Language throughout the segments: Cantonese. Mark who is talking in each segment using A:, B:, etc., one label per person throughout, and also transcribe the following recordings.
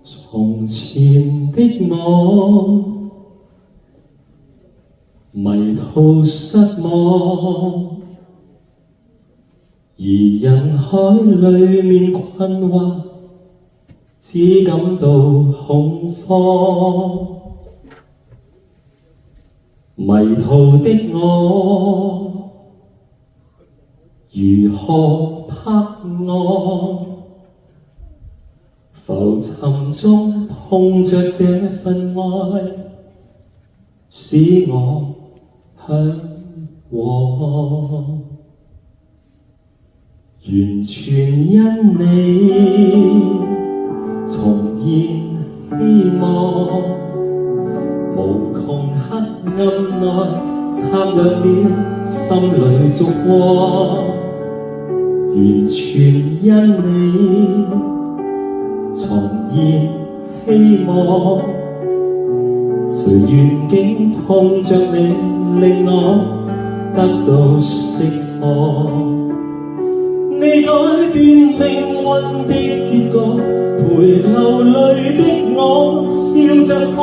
A: 從前的我迷途失望，而人海裡面困惑，只感到恐慌。迷途的我如何拍岸？浮沉中碰着這份愛，使我向往。完全因你重現希望，無窮黑暗內插入了心裡燭光。完全因你重現希望，隨願景碰着你，令我得到釋放。你改變命運的結局，陪流淚的我笑着看。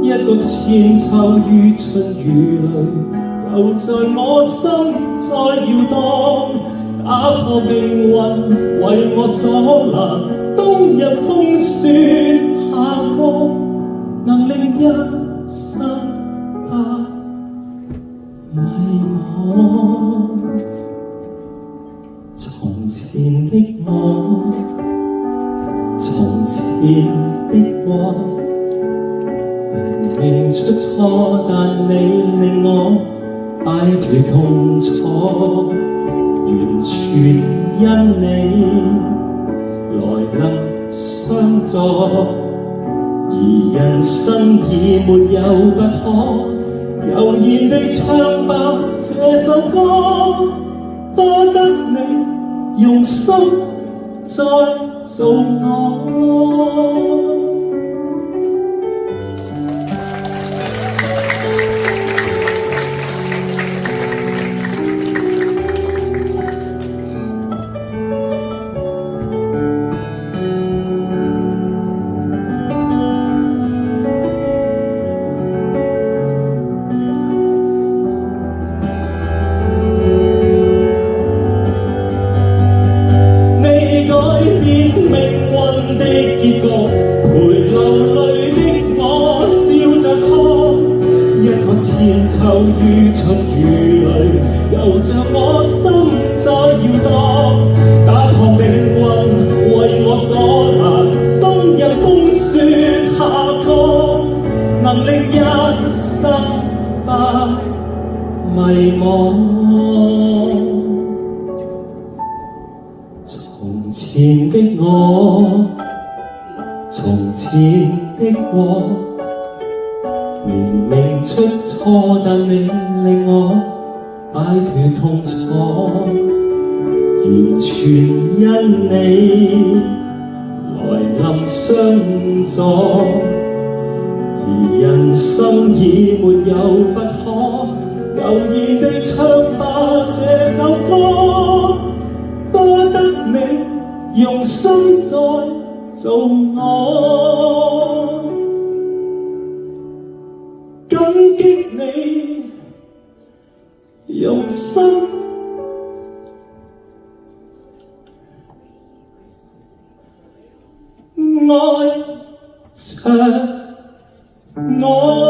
A: 一個千秋於春與淚，又在我心再搖盪。打破命運為我阻攔，冬日風雪下降，能令一生不迷惘。從前的我，從前的我，明明出錯，但你令我擺脫痛楚。完全因你來臨相助，而人生已沒有不可。悠然地唱吧這首歌，多得你用心再做我。千秋於春與淚，又像我心在搖盪。打破命運為我阻攔，冬日風雪下降，能令一生不迷惘。從前的我，從前的我，明明出錯，但你令我擺脫痛楚。完全因你來臨相助，而人生已沒有不可。悠然地唱吧這首歌，多得你用心再做我。感激你用心愛着我。